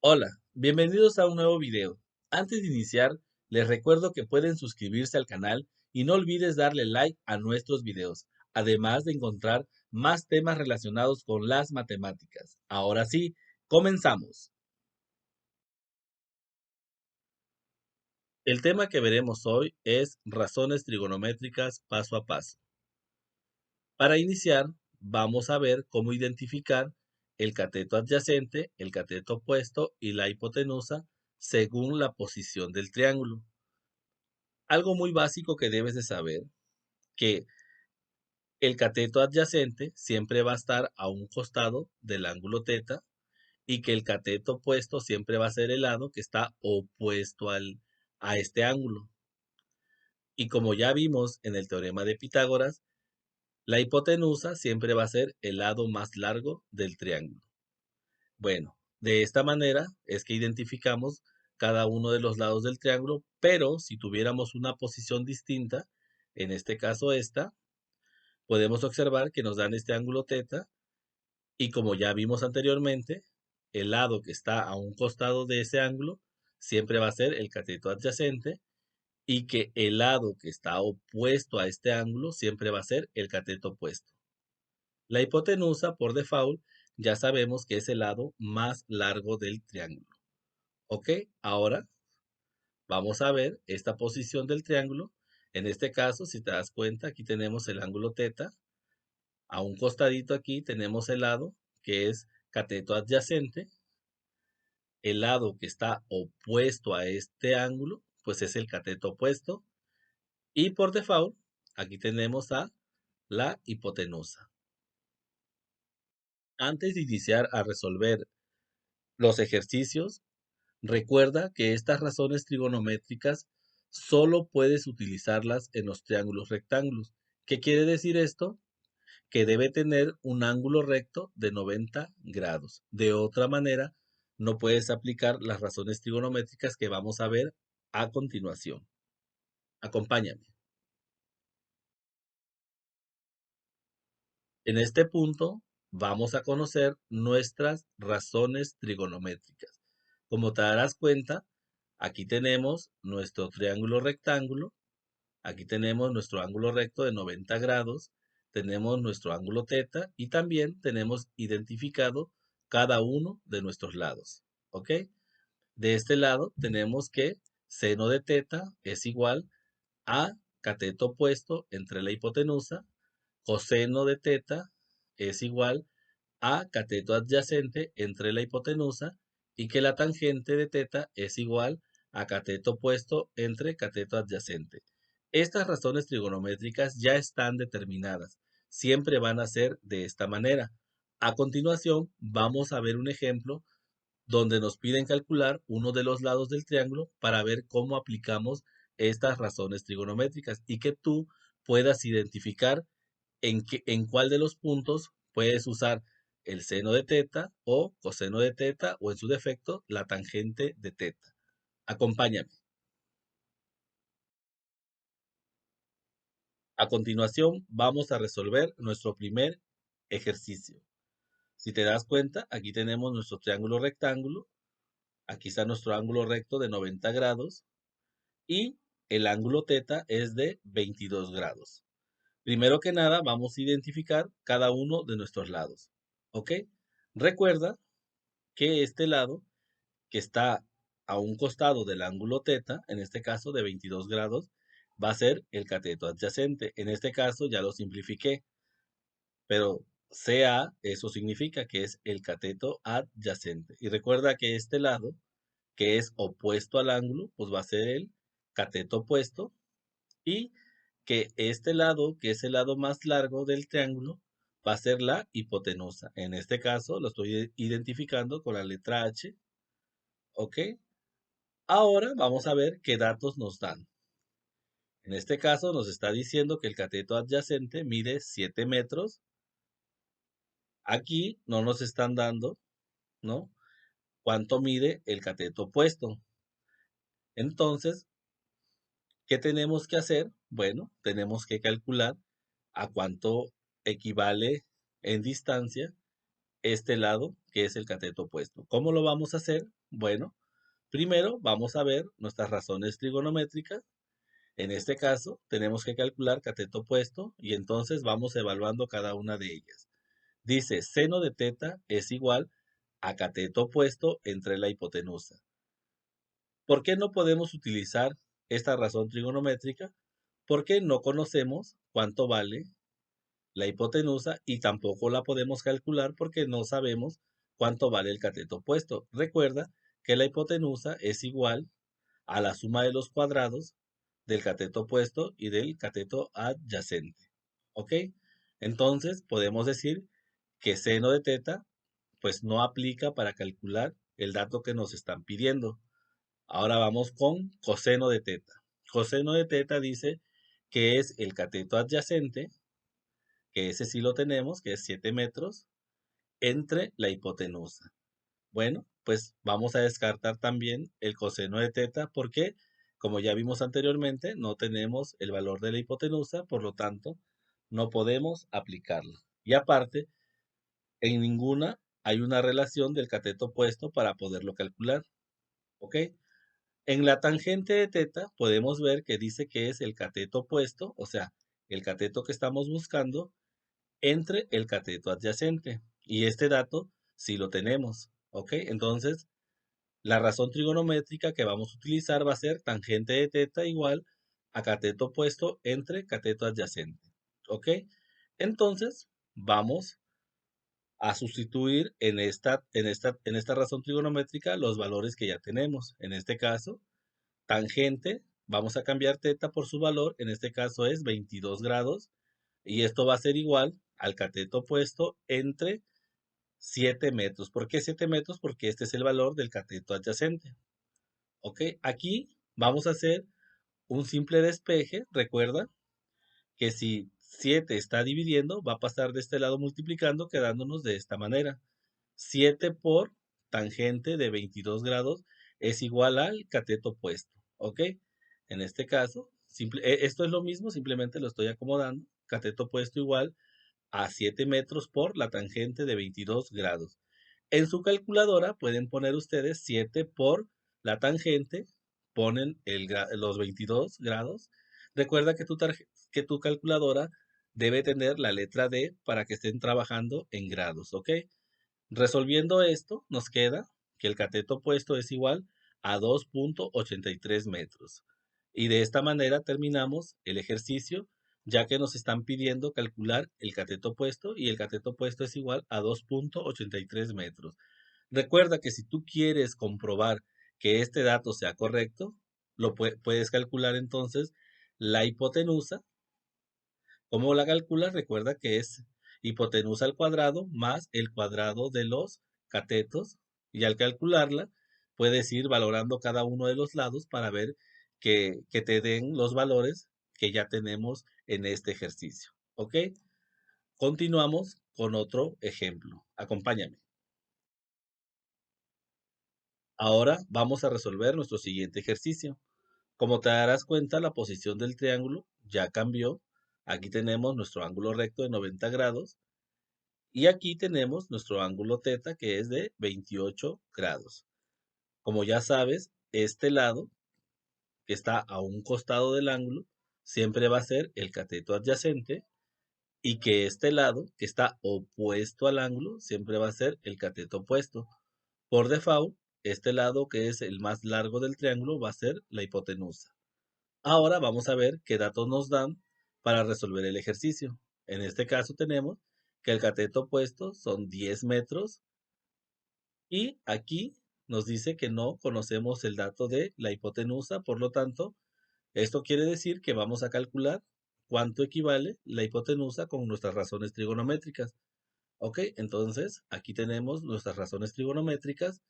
Hola, bienvenidos a un nuevo video. Antes de iniciar, les recuerdo que pueden suscribirse al canal y no olvides darle like a nuestros videos, además de encontrar más temas relacionados con las matemáticas. Ahora sí, comenzamos. El tema que veremos hoy es razones trigonométricas paso a paso. Para iniciar, vamos a ver cómo identificar el cateto adyacente, el cateto opuesto y la hipotenusa según la posición del triángulo. Algo muy básico que debes de saber, que el cateto adyacente siempre va a estar a un costado del ángulo teta y que el cateto opuesto siempre va a ser el lado que está opuesto a este ángulo. Y como ya vimos en el teorema de Pitágoras, la hipotenusa siempre va a ser el lado más largo del triángulo. Bueno, de esta manera es que identificamos cada uno de los lados del triángulo, pero si tuviéramos una posición distinta, en este caso esta, podemos observar que nos dan este ángulo teta y como ya vimos anteriormente, el lado que está a un costado de ese ángulo siempre va a ser el cateto adyacente y que el lado que está opuesto a este ángulo siempre va a ser el cateto opuesto. La hipotenusa, por default, ya sabemos que es el lado más largo del triángulo. ¿Ok? Ahora vamos a ver esta posición del triángulo. En este caso, si te das cuenta, aquí tenemos el ángulo teta. A un costadito aquí tenemos el lado que es cateto adyacente. El lado que está opuesto a este ángulo, pues es el cateto opuesto. Y por default, aquí tenemos a la hipotenusa. Antes de iniciar a resolver los ejercicios, recuerda que estas razones trigonométricas solo puedes utilizarlas en los triángulos rectángulos. ¿Qué quiere decir esto? Que debe tener un ángulo recto de 90 grados. De otra manera, no puedes aplicar las razones trigonométricas que vamos a ver a continuación. Acompáñame. En este punto vamos a conocer nuestras razones trigonométricas. Como te darás cuenta, aquí tenemos nuestro triángulo rectángulo, aquí tenemos nuestro ángulo recto de 90 grados, tenemos nuestro ángulo teta y también tenemos identificado cada uno de nuestros lados. ¿Ok? De este lado tenemos que seno de teta es igual a cateto opuesto entre la hipotenusa, coseno de teta es igual a cateto adyacente entre la hipotenusa y que la tangente de teta es igual a cateto opuesto entre cateto adyacente. Estas razones trigonométricas ya están determinadas. Siempre van a ser de esta manera. A continuación, vamos a ver un ejemplo donde nos piden calcular uno de los lados del triángulo para ver cómo aplicamos estas razones trigonométricas y que tú puedas identificar en cuál de los puntos puedes usar el seno de teta o coseno de teta o en su defecto la tangente de teta. Acompáñame. A continuación vamos a resolver nuestro primer ejercicio. Si te das cuenta, aquí tenemos nuestro triángulo rectángulo, aquí está nuestro ángulo recto de 90 grados y el ángulo teta es de 22 grados. Primero que nada, vamos a identificar cada uno de nuestros lados. ¿Ok? Recuerda que este lado, que está a un costado del ángulo teta, en este caso de 22 grados, va a ser el cateto adyacente. En este caso ya lo simplifiqué, pero CA, eso significa que es el cateto adyacente. Y recuerda que este lado, que es opuesto al ángulo, pues va a ser el cateto opuesto. Y que este lado, que es el lado más largo del triángulo, va a ser la hipotenusa. En este caso lo estoy identificando con la letra H. ¿Ok? Ahora vamos a ver qué datos nos dan. En este caso nos está diciendo que el cateto adyacente mide 7 metros. Aquí no nos están dando, ¿no? ¿Cuánto mide el cateto opuesto? Entonces, ¿qué tenemos que hacer? Bueno, tenemos que calcular a cuánto equivale en distancia este lado que es el cateto opuesto. ¿Cómo lo vamos a hacer? Bueno, primero vamos a ver nuestras razones trigonométricas. En este caso, tenemos que calcular cateto opuesto y entonces vamos evaluando cada una de ellas. Dice, seno de teta es igual a cateto opuesto entre la hipotenusa. ¿Por qué no podemos utilizar esta razón trigonométrica? Porque no conocemos cuánto vale la hipotenusa y tampoco la podemos calcular porque no sabemos cuánto vale el cateto opuesto. Recuerda que la hipotenusa es igual a la suma de los cuadrados del cateto opuesto y del cateto adyacente. ¿Ok? Entonces podemos decir que seno de teta pues no aplica para calcular el dato que nos están pidiendo. Ahora vamos con coseno de teta. Coseno de teta dice que es el cateto adyacente, que ese sí lo tenemos, que es 7 metros, entre la hipotenusa. Bueno, pues vamos a descartar también el coseno de teta porque, como ya vimos anteriormente, no tenemos el valor de la hipotenusa, por lo tanto, no podemos aplicarla. Y aparte, en ninguna hay una relación del cateto opuesto para poderlo calcular. ¿Ok? En la tangente de teta podemos ver que dice que es el cateto opuesto, o sea, el cateto que estamos buscando entre el cateto adyacente. Y este dato sí lo tenemos. ¿Ok? Entonces, la razón trigonométrica que vamos a utilizar va a ser tangente de teta igual a cateto opuesto entre cateto adyacente. ¿Ok? Entonces, vamos a sustituir en esta razón trigonométrica los valores que ya tenemos. En este caso, tangente, vamos a cambiar teta por su valor, en este caso es 22 grados, y esto va a ser igual al cateto opuesto entre 7 metros. ¿Por qué 7 metros? Porque este es el valor del cateto adyacente. ¿Ok? Aquí vamos a hacer un simple despeje. Recuerda que si 7 está dividiendo, va a pasar de este lado multiplicando, quedándonos de esta manera. 7 por tangente de 22 grados es igual al cateto opuesto. ¿Ok? En este caso, esto es lo mismo, simplemente lo estoy acomodando. Cateto opuesto igual a 7 metros por la tangente de 22 grados. En su calculadora pueden poner ustedes 7 por la tangente, ponen los 22 grados. Recuerda que tu calculadora debe tener la letra D para que estén trabajando en grados, ¿ok? Resolviendo esto, nos queda que el cateto opuesto es igual a 2.83 metros. Y de esta manera terminamos el ejercicio, ya que nos están pidiendo calcular el cateto opuesto y el cateto opuesto es igual a 2.83 metros. Recuerda que si tú quieres comprobar que este dato sea correcto, puedes calcular entonces la hipotenusa. ¿Cómo la calculas? Recuerda que es hipotenusa al cuadrado más el cuadrado de los catetos. Y al calcularla, puedes ir valorando cada uno de los lados para ver que te den los valores que ya tenemos en este ejercicio. ¿Ok? Continuamos con otro ejemplo. Acompáñame. Ahora vamos a resolver nuestro siguiente ejercicio. Como te darás cuenta, la posición del triángulo ya cambió. Aquí tenemos nuestro ángulo recto de 90 grados. Y aquí tenemos nuestro ángulo teta que es de 28 grados. Como ya sabes, este lado que está a un costado del ángulo siempre va a ser el cateto adyacente y que este lado que está opuesto al ángulo siempre va a ser el cateto opuesto. Por default, este lado que es el más largo del triángulo va a ser la hipotenusa. Ahora vamos a ver qué datos nos dan para resolver el ejercicio. En este caso tenemos que el cateto opuesto son 10 metros y aquí nos dice que no conocemos el dato de la hipotenusa, por lo tanto, esto quiere decir que vamos a calcular cuánto equivale la hipotenusa con nuestras razones trigonométricas. ¿Ok? Entonces, aquí tenemos nuestras razones trigonométricas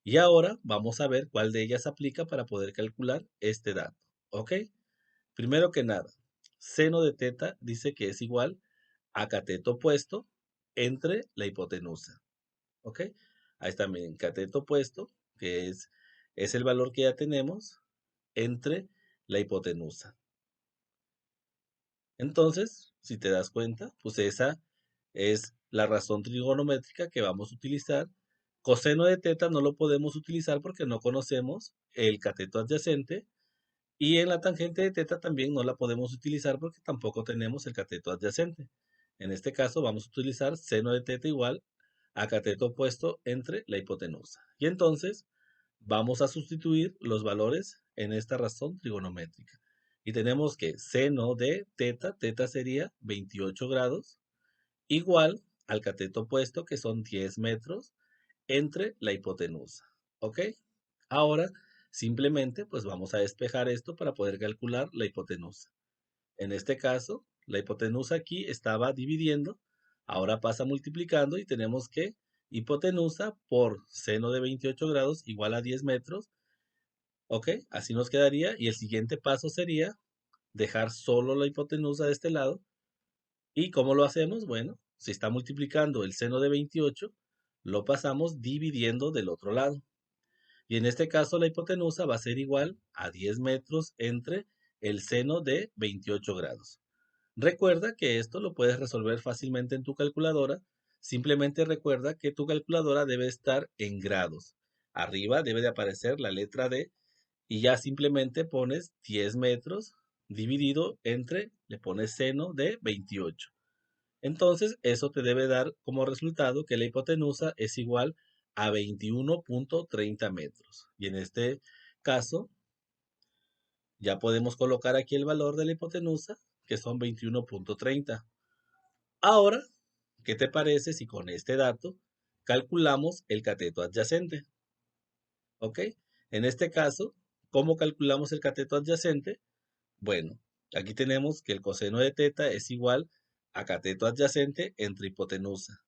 y ahora vamos a ver cuál de ellas aplica para poder calcular este dato. ¿Ok? Primero que nada, seno de teta dice que es igual a cateto opuesto entre la hipotenusa. ¿Ok? Ahí está, miren, cateto opuesto, que es el valor que ya tenemos entre la hipotenusa. Entonces, si te das cuenta, pues esa es la razón trigonométrica que vamos a utilizar. Coseno de teta no lo podemos utilizar porque no conocemos el cateto adyacente. Y en la tangente de teta también no la podemos utilizar porque tampoco tenemos el cateto adyacente. En este caso vamos a utilizar seno de teta igual a cateto opuesto entre la hipotenusa. Y entonces vamos a sustituir los valores en esta razón trigonométrica. Y tenemos que seno de teta, teta sería 28 grados, igual al cateto opuesto que son 10 metros entre la hipotenusa. ¿Ok? Ahora simplemente pues vamos a despejar esto para poder calcular la hipotenusa. En este caso, la hipotenusa aquí estaba dividiendo, ahora pasa multiplicando y tenemos que hipotenusa por seno de 28 grados igual a 10 metros. ¿Ok? Así nos quedaría y el siguiente paso sería dejar solo la hipotenusa de este lado. ¿Y cómo lo hacemos? Bueno, si está multiplicando el seno de 28, lo pasamos dividiendo del otro lado. Y en este caso la hipotenusa va a ser igual a 10 metros entre el seno de 28 grados. Recuerda que esto lo puedes resolver fácilmente en tu calculadora. Simplemente recuerda que tu calculadora debe estar en grados. Arriba debe de aparecer la letra D y ya simplemente pones 10 metros dividido entre, le pones seno de 28. Entonces, eso te debe dar como resultado que la hipotenusa es igual a 21.30 metros. Y en este caso, ya podemos colocar aquí el valor de la hipotenusa, que son 21.30. Ahora, ¿qué te parece si con este dato calculamos el cateto adyacente? ¿Ok? En este caso, ¿cómo calculamos el cateto adyacente? Bueno, aquí tenemos que el coseno de teta es igual a cateto adyacente entre hipotenusa.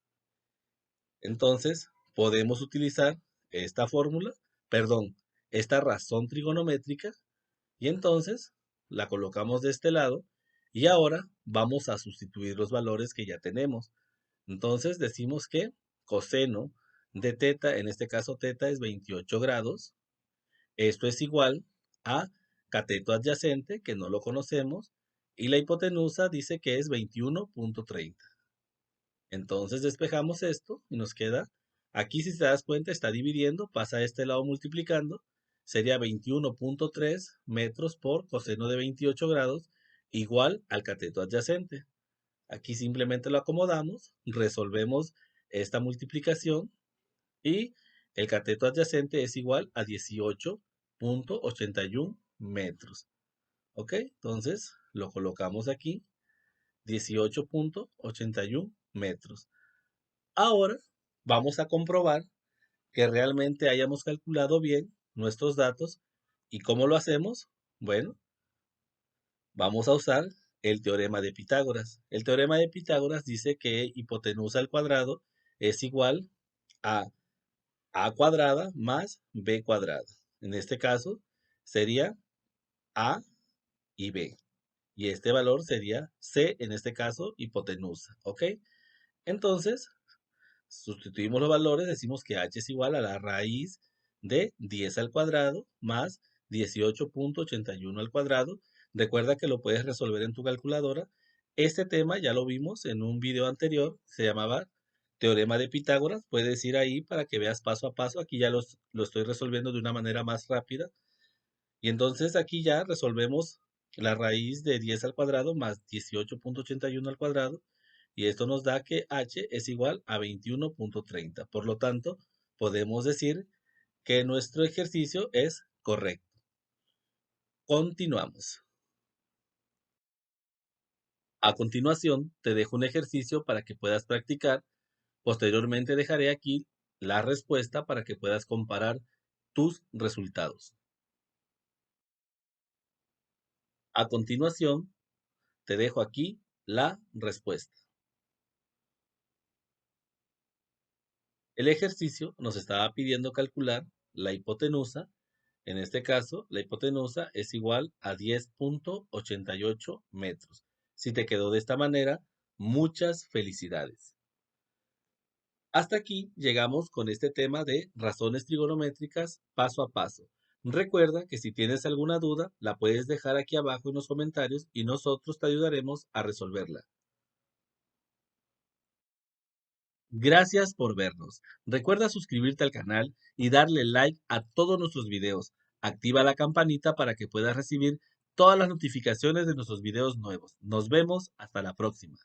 Entonces, podemos utilizar esta fórmula, perdón, esta razón trigonométrica, y entonces la colocamos de este lado, y ahora vamos a sustituir los valores que ya tenemos. Entonces, decimos que coseno de teta, en este caso teta es 28 grados, esto es igual a cateto adyacente, que no lo conocemos, y la hipotenusa dice que es 21.30. Entonces despejamos esto y nos queda, aquí si te das cuenta está dividiendo, pasa a este lado multiplicando, sería 21.3 metros por coseno de 28 grados igual al cateto adyacente. Aquí simplemente lo acomodamos, resolvemos esta multiplicación y el cateto adyacente es igual a 18.81 metros. ¿Ok? Entonces lo colocamos aquí, 18.81 metros. Ahora vamos a comprobar que realmente hayamos calculado bien nuestros datos. ¿Y cómo lo hacemos? Bueno, vamos a usar el teorema de Pitágoras. El teorema de Pitágoras dice que hipotenusa al cuadrado es igual a cuadrada más b cuadrada. En este caso sería a y b. Y este valor sería c, en este caso, hipotenusa. ¿Ok? Entonces, sustituimos los valores, decimos que h es igual a la raíz de 10 al cuadrado más 18.81 al cuadrado. Recuerda que lo puedes resolver en tu calculadora. Este tema ya lo vimos en un video anterior, se llamaba Teorema de Pitágoras. Puedes ir ahí para que veas paso a paso. Aquí ya lo estoy resolviendo de una manera más rápida. Y entonces aquí ya resolvemos la raíz de 10 al cuadrado más 18.81 al cuadrado. Y esto nos da que h es igual a 21.30. Por lo tanto, podemos decir que nuestro ejercicio es correcto. Continuamos. A continuación, te dejo un ejercicio para que puedas practicar. Posteriormente dejaré aquí la respuesta para que puedas comparar tus resultados. A continuación, te dejo aquí la respuesta. El ejercicio nos estaba pidiendo calcular la hipotenusa. En este caso, la hipotenusa es igual a 10.88 metros. Si te quedó de esta manera, muchas felicidades. Hasta aquí llegamos con este tema de razones trigonométricas paso a paso. Recuerda que si tienes alguna duda, la puedes dejar aquí abajo en los comentarios y nosotros te ayudaremos a resolverla. Gracias por vernos. Recuerda suscribirte al canal y darle like a todos nuestros videos. Activa la campanita para que puedas recibir todas las notificaciones de nuestros videos nuevos. Nos vemos hasta la próxima.